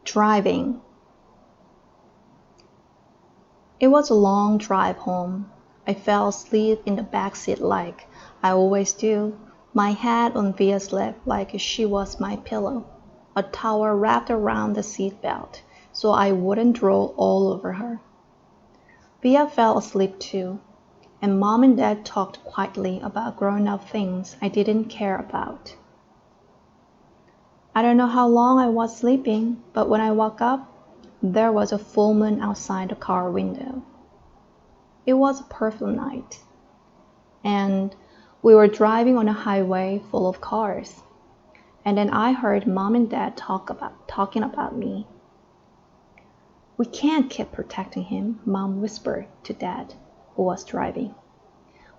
Driving. It was a long drive home. I fell asleep in the back seat like I always do, my head on Via's lap like she was my pillow, a towel wrapped around the seat belt so I wouldn't drool all over her. Via fell asleep too, and Mom and Dad talked quietly about grown-up things I didn't care about. I don't know how long I was sleeping, but when I woke up, there was a full moon outside the car window. It was a perfect night, and we were driving on a highway full of cars. And then I heard Mom and Dad talking about me. "We can't keep protecting him," Mom whispered to Dad, who was driving.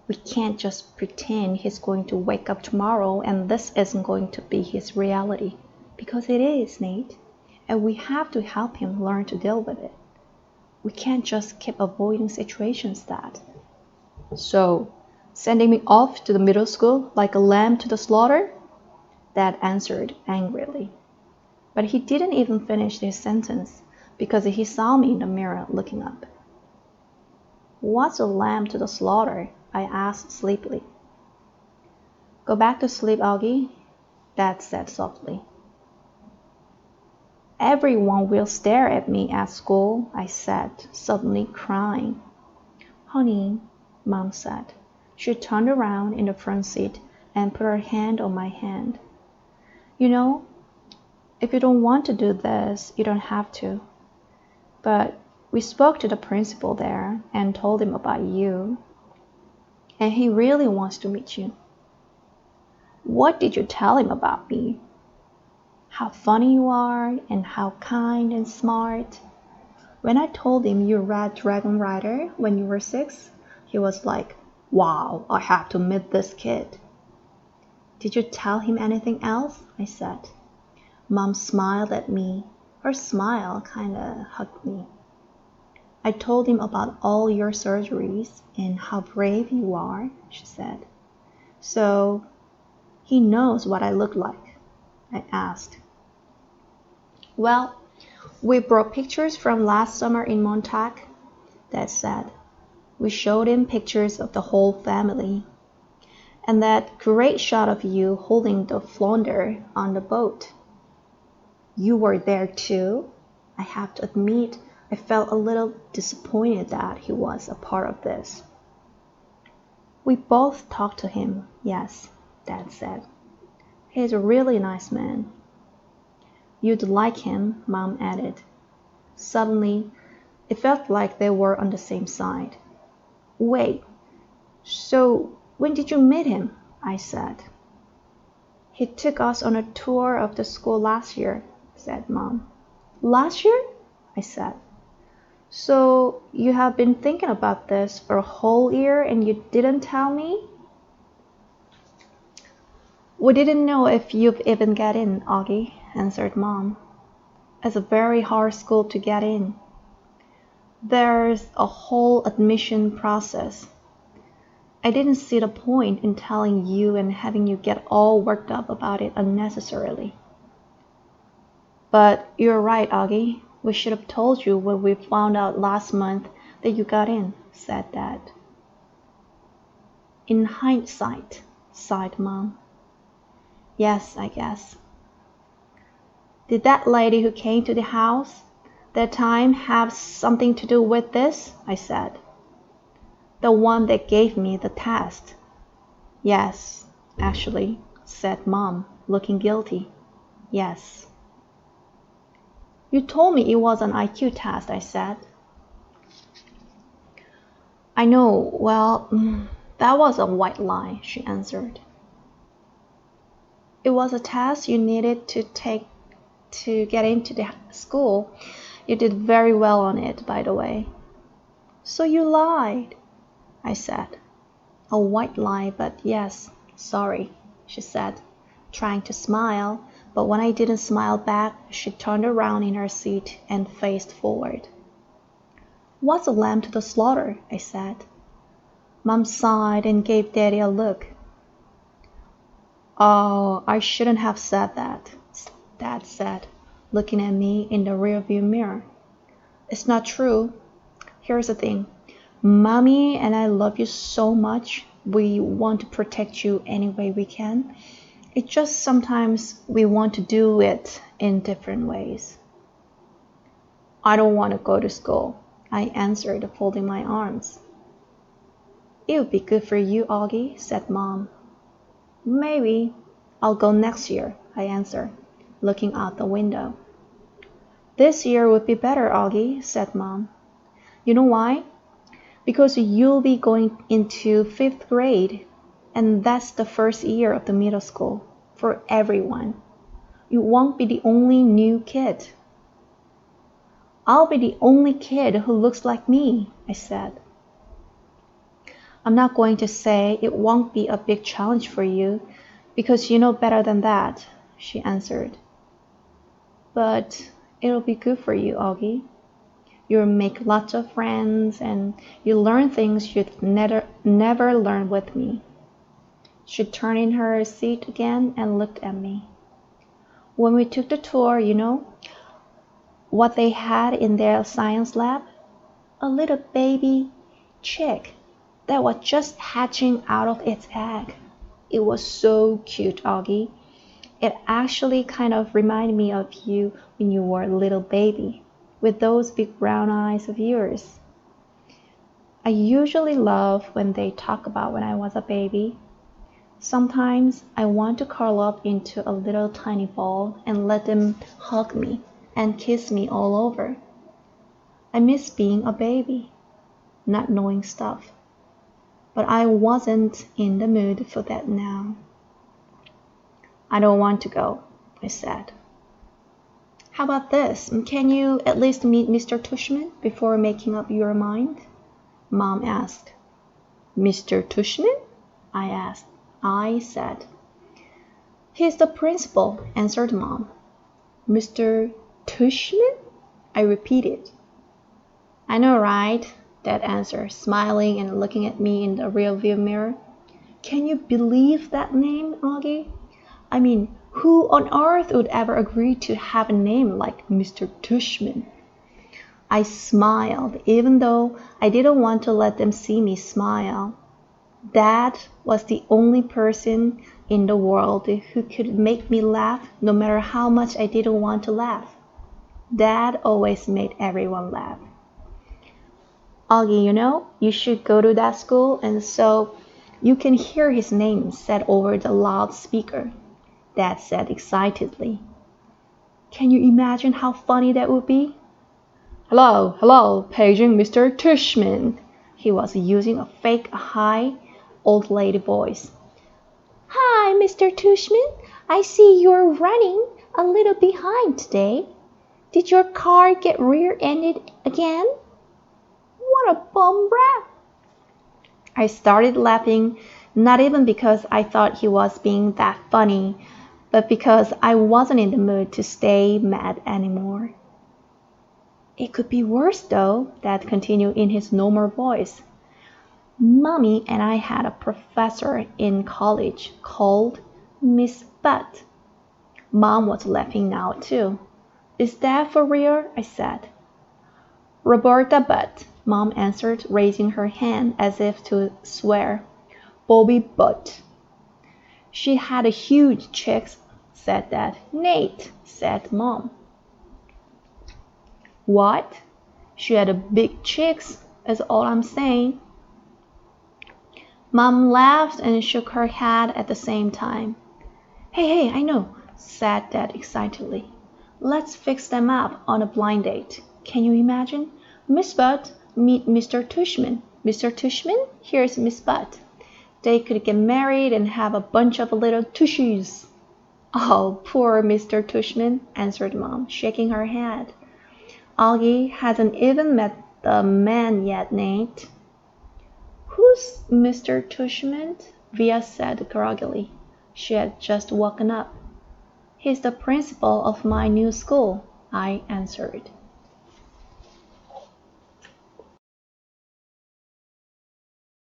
"We can't just pretend he's going to wake up tomorrow and this isn't going to be his reality, because it is, Nate. And we have to help him learn to deal with it. We can't just keep avoiding situations that." "So, sending me off to the middle school like a lamb to the slaughter?" Dad answered angrily. But he didn't even finish his sentence because he saw me in the mirror looking up. "What's a lamb to the slaughter?" I asked sleepily. "Go back to sleep, Augie," Dad said softly. "Everyone will stare at me at school," I said, suddenly crying. "Honey," Mom said. She turned around in the front seat and put her hand on my hand. "You know, if you don't want to do this, you don't have to. But we spoke to the principal there and told him about you, and he really wants to meet you." "What did you tell him about me?" "How funny you are and how kind and smart. When I told him you read Dragon Rider when you were 6, he was like, 'Wow, I have to meet this kid.'" "Did you tell him anything else?" I said. Mom smiled at me. Her smile kinda hugged me. "I told him about all your surgeries and how brave you are," she said. "So he knows what I look like?" I asked. "Well, we brought pictures from last summer in Montauk," Dad said. "We showed him pictures of the whole family. And that great shot of you holding the flounder on the boat. You were there too?" I have to admit, I felt a little disappointed that he was a part of this. "We both talked to him, yes," Dad said. "He's a really nice man." "You'd like him," Mom added. Suddenly, it felt like they were on the same side. "Wait, so when did you meet him?" I said. "He took us on a tour of the school last year," said Mom. "Last year?" I said. "So you have been thinking about this for a whole year and you didn't tell me?" "We didn't know if you'd even get in, Augie," answered Mom. "It's a very hard school to get in. There's a whole admission process. I didn't see the point in telling you and having you get all worked up about it unnecessarily." "But you're right, Augie. We should have told you when we found out last month that you got in," said Dad. "In hindsight," sighed Mom. "Yes, I guess." "Did that lady who came to the house that time have something to do with this?" I said. "The one that gave me the test." "Yes, actually," said Mom, looking guilty. "Yes." "You told me it was an IQ test," I said. "I know, well, that was a white lie," she answered. "It was a test you needed to take to get into the school. You did very well on it, by the way." "So you lied," I said. "A white lie, but yes, sorry," she said, trying to smile, but when I didn't smile back, she turned around in her seat and faced forward. "What's a lamb to the slaughter?" I said. Mom sighed and gave Daddy a look. "Oh, I shouldn't have said that," Dad said. looking at me in the rearview mirror. It's not true. Here's the thing. Mommy and I love you so much. We want to protect you any way we can. It's just sometimes we want to do it in different ways. I don't want to go to school, I answered, folding my arms. It would be good for you, Augie, said Mom. Maybe. I'll go next year, I answered, looking out the window. This year would be better, Augie, said Mom. You know why? Because you'll be going into 5th grade, and that's the first year of the middle school for everyone. You won't be the only new kid. I'll be the only kid who looks like me, I said. I'm not going to say it won't be a big challenge for you, because you know better than that, she answered. But it'll be good for you, Augie. You'll make lots of friends, and you'll learn things you'd never learn with me. She turned in her seat again and looked at me. When we took the tour, you know what they had in their science lab? A little baby chick that was just hatching out of its egg. It was so cute, Augie. It actually kind of reminded me of you when you were a little baby, with those big brown eyes of yours. I usually love when they talk about when I was a baby. Sometimes I want to curl up into a little tiny ball and let them hug me and kiss me all over. I miss being a baby, not knowing stuff. But I wasn't in the mood for that now. I don't want to go, I said. How about this? Can you at least meet Mr. Tushman before making up your mind? Mom asked. Mr. Tushman? I said. He's the principal, answered Mom. Mr. Tushman? I repeated. I know, right? Dad answered, smiling and looking at me in the rearview mirror. Can you believe that name, Augie? I mean, who on earth would ever agree to have a name like Mr. Tushman? I smiled, even though I didn't want to let them see me smile. Dad was the only person in the world who could make me laugh no matter how much I didn't want to laugh. Dad always made everyone laugh. Augie, you know, you should go to that school and so you can hear his name said over the loudspeaker, Dad said excitedly. Can you imagine how funny that would be? Hello, paging Mr. Tushman. He was using a fake high old lady voice. Hi, Mr. Tushman. I see you're running a little behind today. Did your car get rear-ended again? What a bum brat. I started laughing, not even because I thought he was being that funny, but because I wasn't in the mood to stay mad anymore. It could be worse though, Dad continued in his normal voice. Mommy and I had a professor in college called Miss Butt. Mom was laughing now too. Is that for real? I said. Roberta Butt, Mom answered, raising her hand as if to swear. Bobby Butt. She had a huge chicks, said Dad. Nate, said Mom. What? She had a big chicks, is all I'm saying. Mom laughed and shook her head at the same time. Hey, I know, said Dad excitedly. Let's fix them up on a blind date. Can you imagine? Miss Butt, meet Mr. Tushman. Mr. Tushman, here's Miss Butt. They could get married and have a bunch of little tushies. Oh, poor Mr. Tushman, answered Mom, shaking her head. Augie hasn't even met the man yet, Nate. Who's Mr. Tushman? Via said groggily. She had just woken up. He's the principal of my new school, I answered.